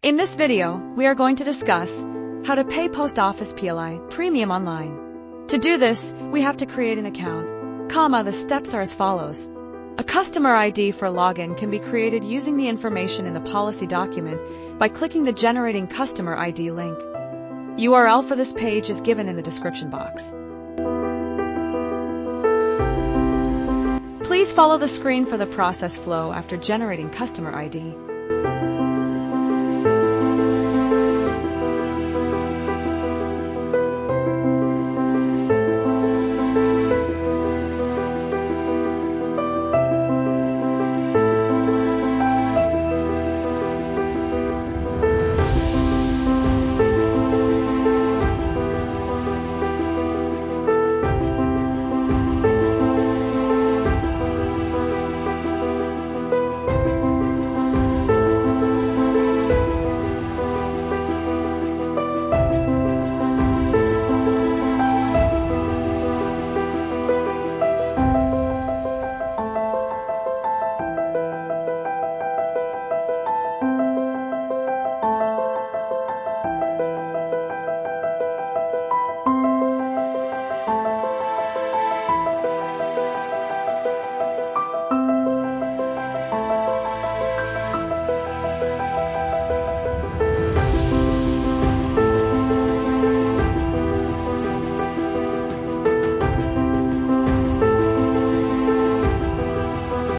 In this video, we are going to discuss how to pay Post Office PLI Premium online. To do this, we have to create an account. The steps are as follows. A customer ID for login can be created using the information in the policy document by clicking the Generating Customer ID link. URL for this page is given in the description box. Please follow the screen for the process flow after generating customer ID.